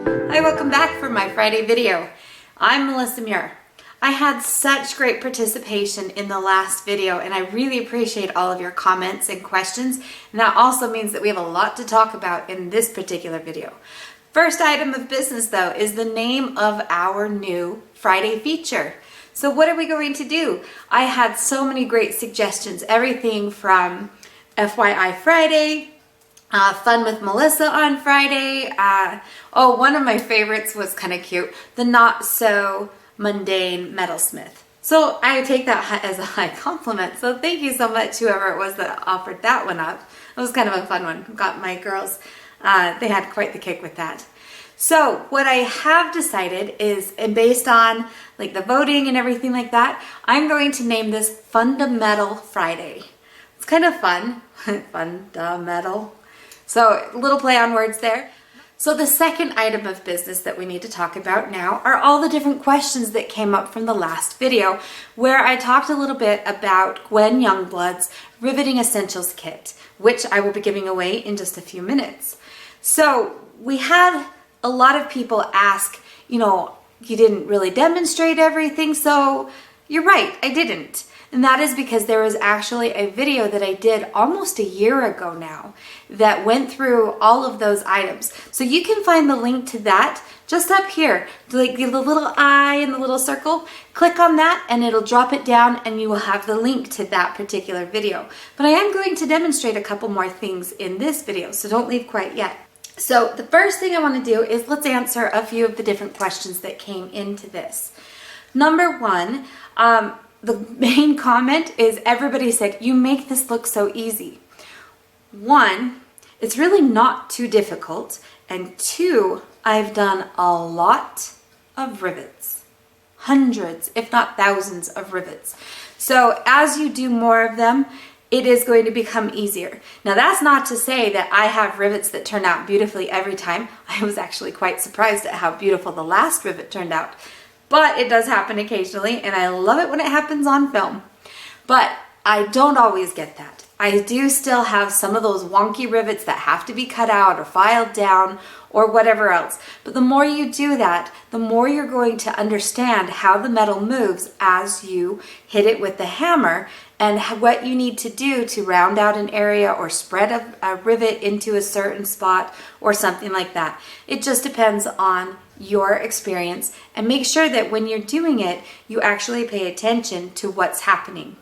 Hi, welcome back for my Friday video. I'm Melissa Muir. I had such great participation in the last video and I really appreciate all of your comments and questions, and that also means that we have a lot to talk about in this particular video. First item of business though is the name of our new Friday feature. So what are we going to do? I had so many great suggestions, everything from FYI Friday, Fun with Melissa on Friday. One of my favorites was kind of cute, the Not So Mundane Metalsmith. So I take that as a high compliment. So thank you so much, whoever it was that offered that one up. It was kind of a fun one. Got my girls, they had quite the kick with that. So what I have decided is, and based on like the voting and everything like that, I'm going to name this Fundamental Friday. It's kind of fun, fundamental. So a little play on words there. So the second item of business that we need to talk about now are all the different questions that came up from the last video, where I talked a little bit about Gwen Youngblood's Riveting Essentials Kit, which I will be giving away in just a few minutes. So we had a lot of people ask, you didn't really demonstrate everything. So you're right, I didn't. And that is because there was actually a video that I did almost a year ago now that went through all of those items. So you can find the link to that just up here, like the little eye and the little circle. Click on that and it'll drop it down and you will have the link to that particular video. But I am going to demonstrate a couple more things in this video, so don't leave quite yet. So the first thing I want to do is let's answer a few of the different questions that came into this. Number one, the main comment is everybody said, you make this look so easy. One, it's really not too difficult. And two, I've done a lot of rivets. Hundreds, if not thousands of rivets. So as you do more of them, it is going to become easier. Now that's not to say that I have rivets that turn out beautifully every time. I was actually quite surprised at how beautiful the last rivet turned out. But it does happen occasionally, and I love it when it happens on film. But I don't always get that. I do still have some of those wonky rivets that have to be cut out or filed down or whatever else. But the more you do that, the more you're going to understand how the metal moves as you hit it with the hammer and what you need to do to round out an area or spread a rivet into a certain spot or something like that. It just depends on your experience, and make sure that when you're doing it, you actually pay attention to what's happening.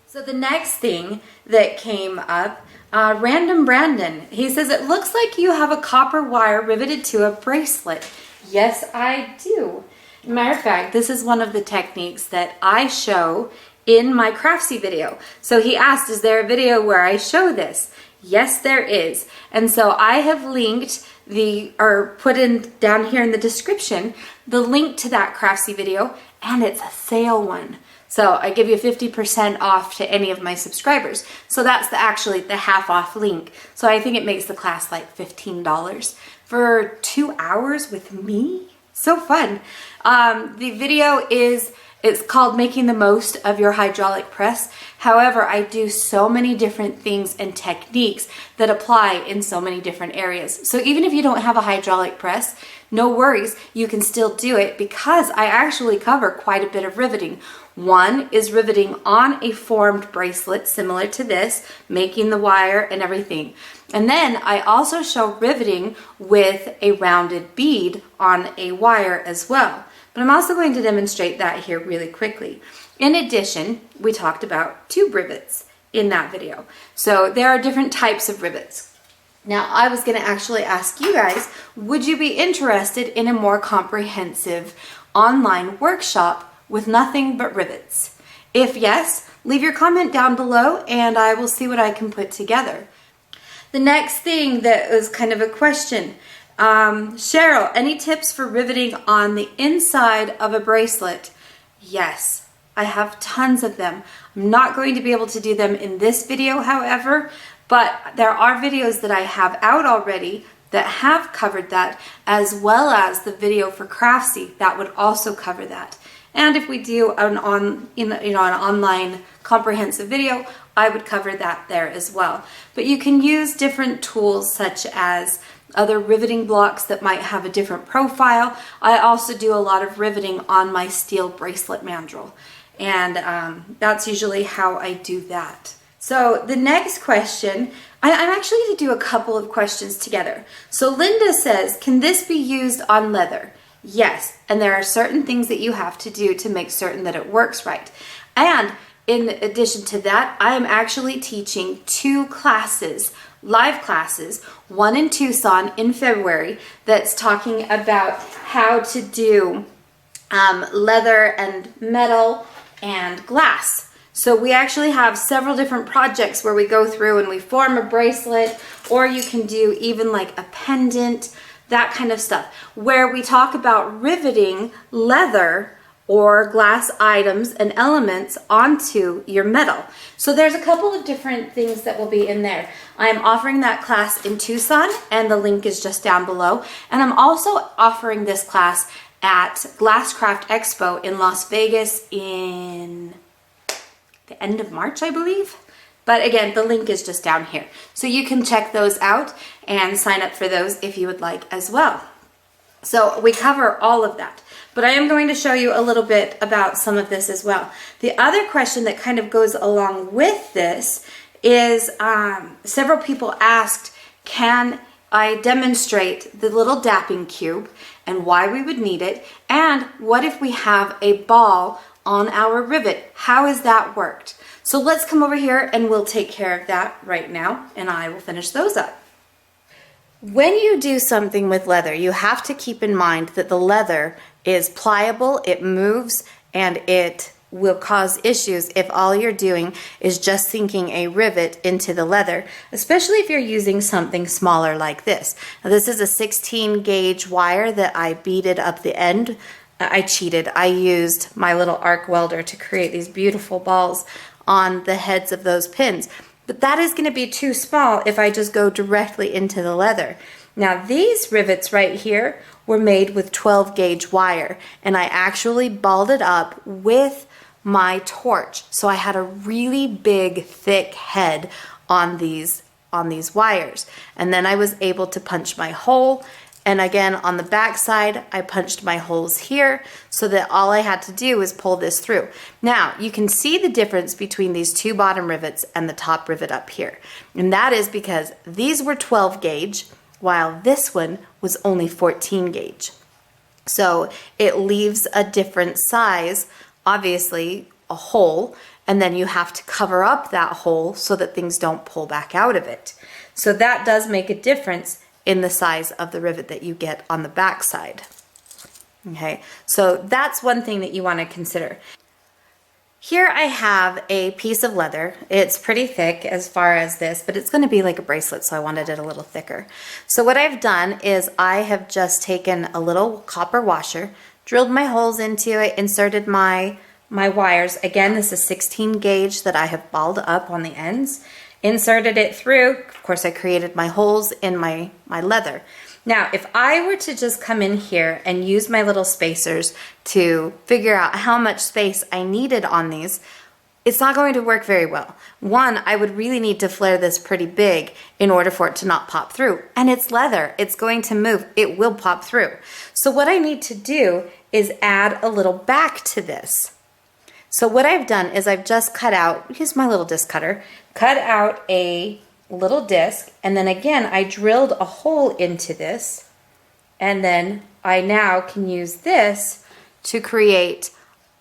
So the next thing that came up, Random Brandon, he says, it looks like you have a copper wire riveted to a bracelet. Yes, I do. Matter of fact, this is one of the techniques that I show in my Craftsy video. So he asked, is there a video where I show this? Yes, there is. And so I have linked put in down here in the description, the link to that Craftsy video, and it's a sale one. So I give you 50% off to any of my subscribers. So that's actually the half off link. So I think it makes the class like $15 for 2 hours with me. So fun. The video it's called Making the Most of Your Hydraulic Press. However, I do so many different things and techniques that apply in so many different areas. So even if you don't have a hydraulic press, no worries, you can still do it because I actually cover quite a bit of riveting. One is riveting on a formed bracelet similar to this, making the wire and everything. And then I also show riveting with a rounded bead on a wire as well. But I'm also going to demonstrate that here really quickly. In addition, we talked about tube rivets in that video. So there are different types of rivets. Now I was going to actually ask you guys, would you be interested in a more comprehensive online workshop with nothing but rivets? If yes, leave your comment down below and I will see what I can put together. The next thing that was kind of a question, Cheryl, any tips for riveting on the inside of a bracelet? Yes, I have tons of them. I'm not going to be able to do them in this video, however, but there are videos that I have out already that have covered that, as well as the video for Craftsy that would also cover that. And if we do an online comprehensive video, I would cover that there as well. But you can use different tools such as other riveting blocks that might have a different profile. I also do a lot of riveting on my steel bracelet mandrel, and that's usually how I do that. So the next question, I'm actually going to do a couple of questions together. So Linda says, can this be used on leather? Yes, and there are certain things that you have to do to make certain that it works right. And in addition to that, I am actually teaching 2 classes, live classes, one in Tucson in February, that's talking about how to do leather and metal and glass. So we actually have several different projects where we go through and we form a bracelet, or you can do even like a pendant, that kind of stuff, where we talk about riveting leather or glass items and elements onto your metal. So there's a couple of different things that will be in there. I'm offering that class in Tucson, and the link is just down below. And I'm also offering this class at Craft Expo in Las Vegas in the end of March, I believe. But again, the link is just down here. So you can check those out and sign up for those if you would like as well. So we cover all of that. But I am going to show you a little bit about some of this as well. The other question that kind of goes along with this is several people asked, can I demonstrate the little dapping cube and why we would need it? And what if we have a ball on our rivet? How has that worked? So let's come over here and we'll take care of that right now, and I will finish those up. When you do something with leather, you have to keep in mind that the leather is pliable, it moves, and it will cause issues if all you're doing is just sinking a rivet into the leather, especially if you're using something smaller like this. Now, this is a 16 gauge wire that I beaded up the end. I cheated. I used my little arc welder to create these beautiful balls on the heads of those pins. But that is going to be too small if I just go directly into the leather. Now these rivets right here were made with 12 gauge wire, and I actually balled it up with my torch. So I had a really big thick head on these wires, and then I was able to punch my hole. And again, on the back side, I punched my holes here so that all I had to do was pull this through. Now, you can see the difference between these 2 bottom rivets and the top rivet up here. And that is because these were 12 gauge, while this one was only 14 gauge. So it leaves a different size, obviously a hole, and then you have to cover up that hole so that things don't pull back out of it. So that does make a difference in the size of the rivet that you get on the back side. Okay, so that's one thing that you want to consider. Here I have a piece of leather. It's pretty thick as far as this, but it's going to be like a bracelet, so I wanted it a little thicker. So what I've done is I have just taken a little copper washer, drilled my holes into it, inserted my wires. Again, this is 16 gauge that I have balled up on the ends. Inserted it through. Of course, I created my holes in my leather. Now, if I were to just come in here and use my little spacers to figure out how much space I needed on these, it's not going to work very well. One, I would really need to flare this pretty big in order for it to not pop through. And it's leather. It's going to move. It will pop through. So what I need to do is add a little back to this. So what I've done is I've just cut out, use my little disc cutter, cut out a little disc, and then again I drilled a hole into this, and then I now can use this to create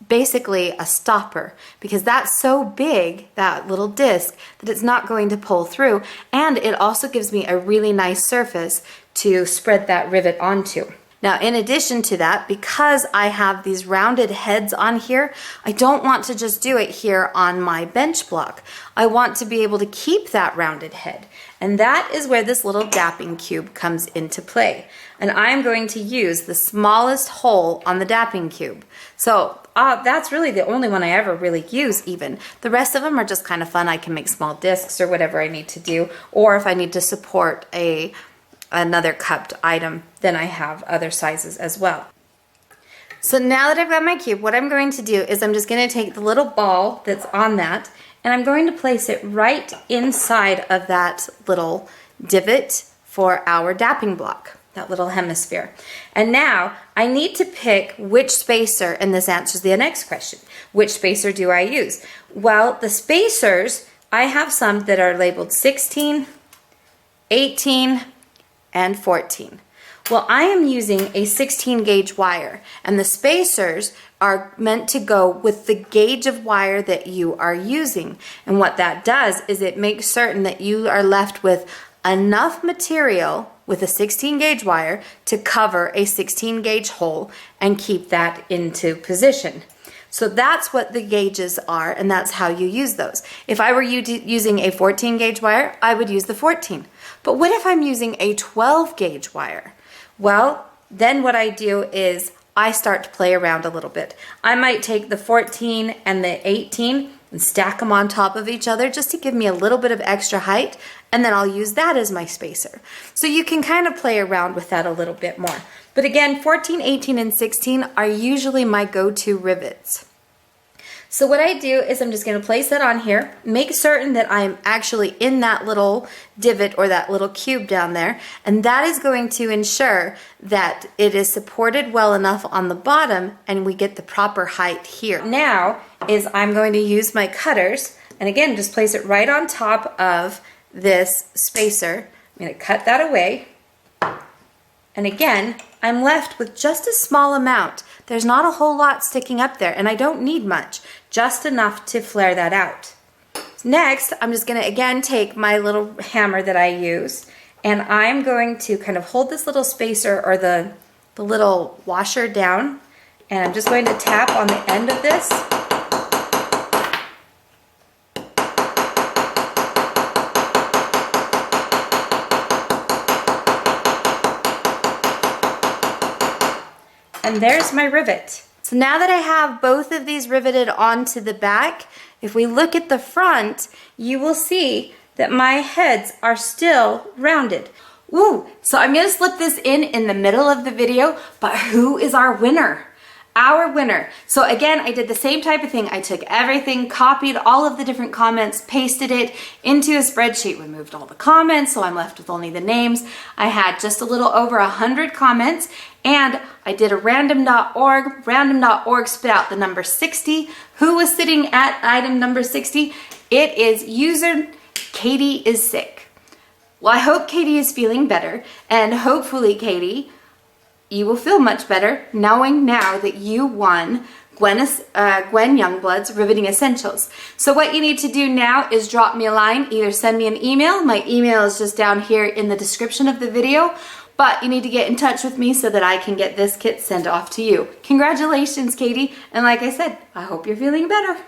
basically a stopper, because that's so big, that little disc, that it's not going to pull through, and it also gives me a really nice surface to spread that rivet onto. Now, in addition to that, because I have these rounded heads on here, I don't want to just do it here on my bench block. I want to be able to keep that rounded head. And that is where this little dapping cube comes into play. And I'm going to use the smallest hole on the dapping cube. So that's really the only one I ever really use even. The rest of them are just kind of fun. I can make small discs or whatever I need to do. Or if I need to support another cupped item, then I have other sizes as well. So now that I've got my cube, what I'm going to do is I'm just going to take the little ball that's on that, and I'm going to place it right inside of that little divot for our dapping block, that little hemisphere. And now I need to pick which spacer, and this answers the next question. Which spacer do I use? Well, the spacers, I have some that are labeled 16, 18, and 14. Well, I am using a 16 gauge wire, and the spacers are meant to go with the gauge of wire that you are using. And what that does is it makes certain that you are left with enough material with a 16 gauge wire to cover a 16 gauge hole and keep that into position. So that's what the gauges are, and that's how you use those. If I were using a 14 gauge wire, I would use the 14. But what if I'm using a 12 gauge wire? Well, then what I do is I start to play around a little bit. I might take the 14 and the 18 and stack them on top of each other just to give me a little bit of extra height, and then I'll use that as my spacer. So you can kind of play around with that a little bit more. But again, 14, 18, and 16 are usually my go-to rivets. So what I do is I'm just going to place that on here, make certain that I'm actually in that little divot or that little cube down there, and that is going to ensure that it is supported well enough on the bottom and we get the proper height here. Now is I'm going to use my cutters, and again just place it right on top of this spacer. I'm going to cut that away, and again I'm left with just a small amount. There's not a whole lot sticking up there, and I don't need much, just enough to flare that out. Next, I'm just going to again take my little hammer that I use, and I'm going to kind of hold this little spacer or the little washer down, and I'm just going to tap on the end of this. And there's my rivet. So now that I have both of these riveted onto the back, if we look at the front, you will see that my heads are still rounded. Ooh, so I'm gonna slip this in the middle of the video, but who is our winner? Our winner. So again, I did the same type of thing. I took everything, copied all of the different comments, pasted it into a spreadsheet, removed all the comments, so I'm left with only the names. I had just a little over 100 comments, and I did a random.org. Random.org spit out the number 60. Who was sitting at item number 60? It is user Katie is sick. Well, I hope Katie is feeling better, and hopefully, Katie, you will feel much better knowing now that you won Gwen Youngblood's Riveting Essentials. So what you need to do now is drop me a line, either send me an email. My email is just down here in the description of the video, but you need to get in touch with me so that I can get this kit sent off to you. Congratulations, Katie, and like I said, I hope you're feeling better.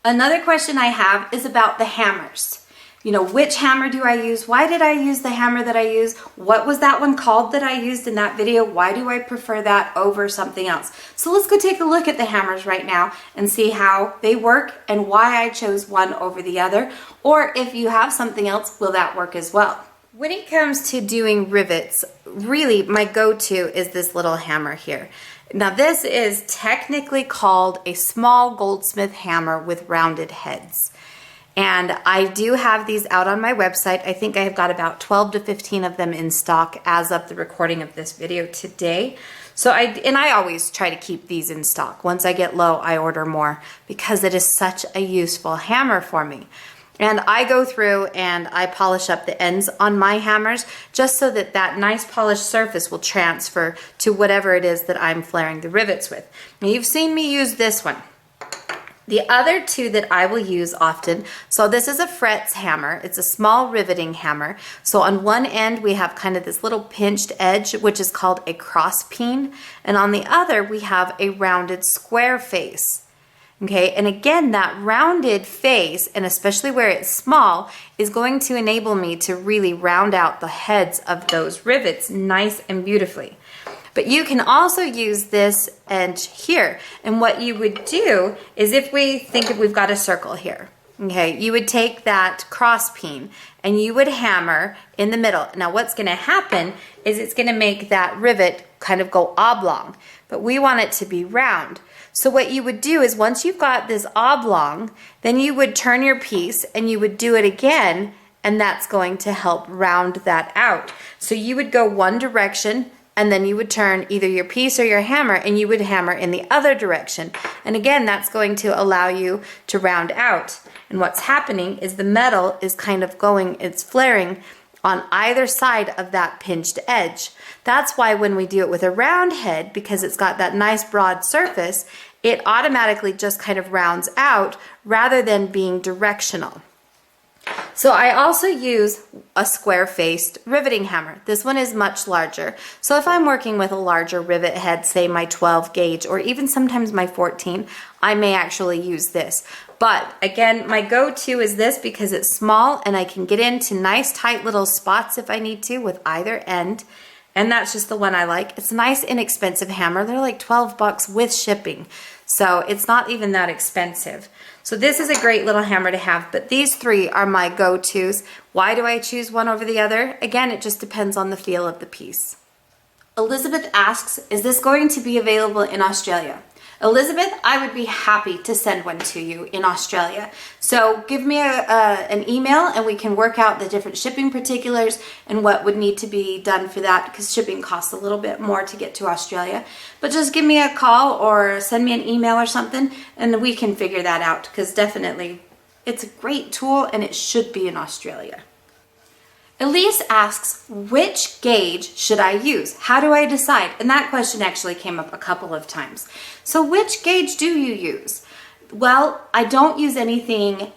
Another question I have is about the hammers. You know, which hammer do I use? Why did I use the hammer that I use? What was that one called that I used in that video? Why do I prefer that over something else? So let's go take a look at the hammers right now and see how they work and why I chose one over the other. Or if you have something else, will that work as well? When it comes to doing rivets, really my go-to is this little hammer here. Now this is technically called a small goldsmith hammer with rounded heads. And I do have these out on my website. I think I have got about 12 to 15 of them in stock as of the recording of this video today. So I always try to keep these in stock. Once I get low, I order more because it is such a useful hammer for me. And I go through and I polish up the ends on my hammers just so that that nice polished surface will transfer to whatever it is that I'm flaring the rivets with. Now you've seen me use this one. The other two that I will use often, so this is a frets hammer. It's a small riveting hammer. So on one end we have kind of this little pinched edge, which is called a cross peen. And on the other we have a rounded square face. Okay, and again, that rounded face, and especially where it's small, is going to enable me to really round out the heads of those rivets nice and beautifully. But you can also use this edge here. And what you would do is if we've got a circle here, okay, you would take that cross peen and you would hammer in the middle. Now what's going to happen is it's going to make that rivet kind of go oblong, but we want it to be round. So what you would do is once you've got this oblong, then you would turn your piece and you would do it again and that's going to help round that out. So you would go one direction, and then you would turn either your piece or your hammer, and you would hammer in the other direction. And again, that's going to allow you to round out. And what's happening is the metal is kind of going, it's flaring on either side of that pinched edge. That's why when we do it with a round head, because it's got that nice broad surface, it automatically just kind of rounds out rather than being directional. So I also use a square-faced riveting hammer. This one is much larger. So if I'm working with a larger rivet head, say my 12 gauge or even sometimes my 14, I may actually use this. But again, my go-to is this because it's small and I can get into nice tight little spots if I need to with either end. And that's just the one I like. It's a nice inexpensive hammer. They're like 12 bucks with shipping. So it's not even that expensive. So this is a great little hammer to have, but these three are my go-tos. Why do I choose one over the other? Again, it just depends on the feel of the piece. Elizabeth asks, is this going to be available in Australia? Elizabeth, I would be happy to send one to you in Australia. So give me an email and we can work out the different shipping particulars and what would need to be done for that, because shipping costs a little bit more to get to Australia. But just give me a call or send me an email or something and we can figure that out, because definitely it's a great tool and it should be in Australia. Elise asks, which gauge should I use? How do I decide? And that question actually came up a couple of times. So which gauge do you use? Well, I don't use anything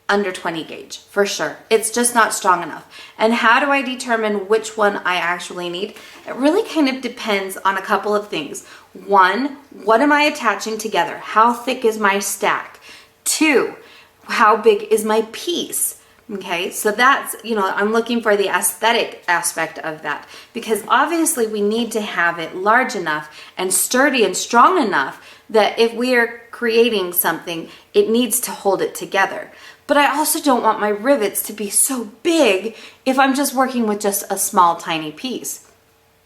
under 20 gauge for sure. It's just not strong enough. And how do I determine which one I actually need? It really kind of depends on a couple of things. One, what am I attaching together? How thick is my stack? Two, how big is my piece? Okay, so that's, I'm looking for the aesthetic aspect of that, because obviously we need to have it large enough and sturdy and strong enough that if we are creating something, it needs to hold it together. But I also don't want my rivets to be so big if I'm just working with just a small, tiny piece.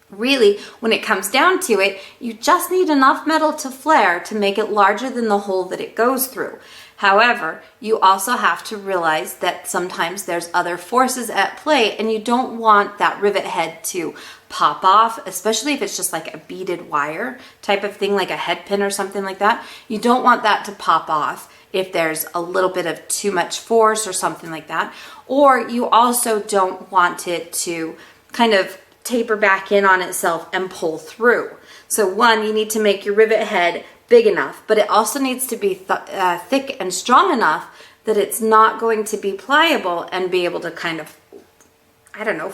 Really, when it comes down to it, you just need enough metal to flare to make it larger than the hole that it goes through. However, you also have to realize that sometimes there's other forces at play and you don't want that rivet head to pop off, especially if it's just like a beaded wire type of thing, like a head pin or something like that. You don't want that to pop off if there's a little bit of too much force or something like that. Or you also don't want it to kind of taper back in on itself and pull through. So one, you need to make your rivet head big enough, but it also needs to be thick and strong enough that it's not going to be pliable and be able to kind of,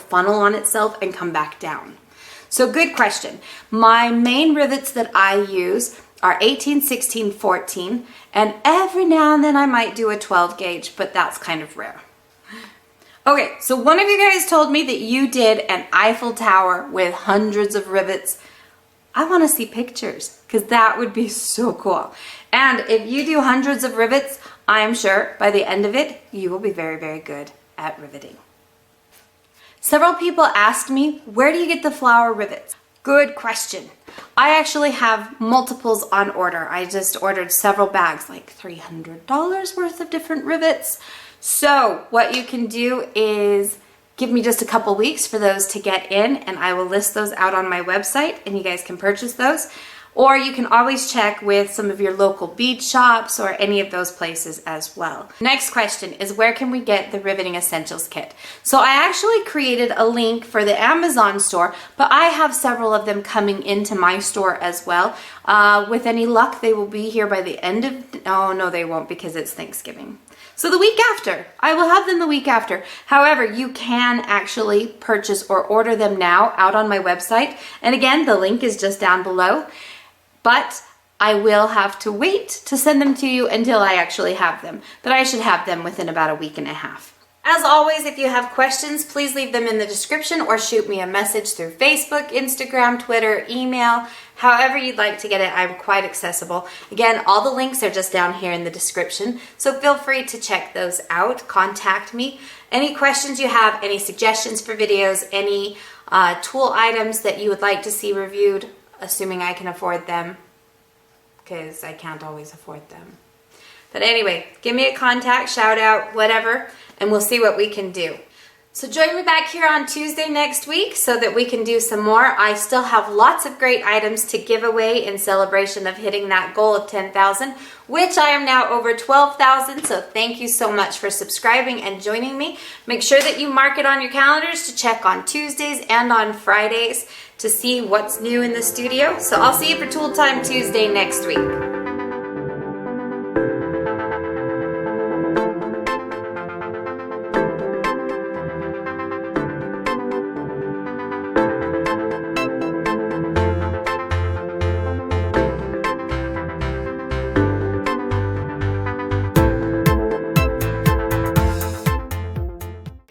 funnel on itself and come back down. So good question. My main rivets that I use are 18, 16, 14, and every now and then I might do a 12 gauge, but that's kind of rare. Okay, so one of you guys told me that you did an Eiffel Tower with hundreds of rivets. I want to see pictures because that would be so cool. And if you do hundreds of rivets, I am sure by the end of it, you will be very, very good at riveting. Several people asked me, where do you get the flower rivets? Good question. I actually have multiples on order. I just ordered several bags, like $300 worth of different rivets. So what you can do is give me just a couple weeks for those to get in and I will list those out on my website and you guys can purchase those. Or you can always check with some of your local bead shops or any of those places as well. Next question is, where can we get the Riveting Essentials Kit? So I actually created a link for the Amazon store, but I have several of them coming into my store as well. With any luck, they will be here by the end of, oh no they won't because it's Thanksgiving. So the week after, I will have them the week after. However, you can actually purchase or order them now out on my website. And again, the link is just down below. But I will have to wait to send them to you until I actually have them. But I should have them within about a week and a half. As always, if you have questions, please leave them in the description or shoot me a message through Facebook, Instagram, Twitter, email, however you'd like to get it. I'm quite accessible. Again, all the links are just down here in the description, so feel free to check those out. Contact me. Any questions you have, any suggestions for videos, any tool items that you would like to see reviewed, assuming I can afford them, because I can't always afford them. But anyway, give me a contact, shout out, whatever, and we'll see what we can do. So join me back here on Tuesday next week so that we can do some more. I still have lots of great items to give away in celebration of hitting that goal of 10,000, which I am now over 12,000. So thank you so much for subscribing and joining me. Make sure that you mark it on your calendars to check on Tuesdays and on Fridays to see what's new in the studio. So I'll see you for Tool Time Tuesday next week.